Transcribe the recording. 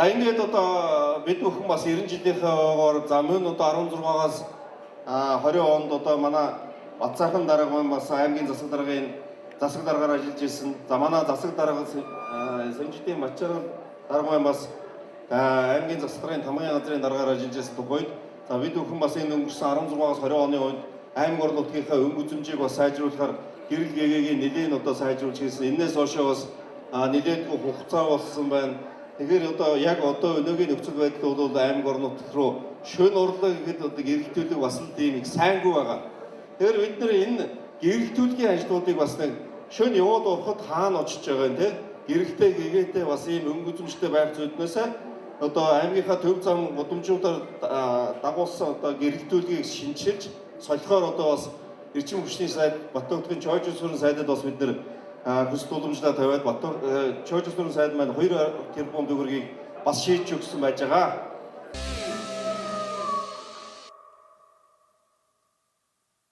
За ингээд одоо бид бүхэн бас 90 жилийнхөөр за мөн одоо 16-аас 20 онд одоо манай Батцаахан дарга маань бас аймгийн засаг даргаар ажиллаж ирсэн. За манай засаг дарга Сэмжидийн Мачаргал дарга маань бас аймгийн засаг даргын тамгын газрын даргаар ажиллаж ирсэн тухайд за бид бүхэн бас энэ өнгөрсөн 16-аас 20 оны үед аймаг орон нутгийнхаа өнгө үзэмжийг бас сайжруулахаар гэрэл гэгээгийн нэлээд одоо сайжруулж ирсэн. Энээс хойшоо бас нэлээд хугацаа болсон байна. Тэгэхээр одоо яг одоо өнөөгийн нөхцөл байдал бол аймаг орон нутг руу шөнө урлаг гэхэд одоо гэрэлтүүлэг бас л тийм их сайнгүй байгаа. Тэгэхээр бид нэр энэ гэрэлтүүлгийн ажлуудыг бас нэг шөнө яваад ороход хаана очиж байгаа юм те гэрэлтэй гэгээтэй бас ийм өнгө үзэмжтэй байх зүйлнээс одоо аймгийнхаа төв зам гудамжуудаар дагуулсан одоо гэрэлтүүлгийг шинчилж солихоор одоо бас эрчим хүчний сайд Баттөөхтгийн Чойжин сүрэн сайдад бас бид нэр хүсэл уламжлаа тавиад Чойжин сүрэн сайд маань 2 тэрбум төгрөгийг бас шийдэж өгсөн байж байгаа.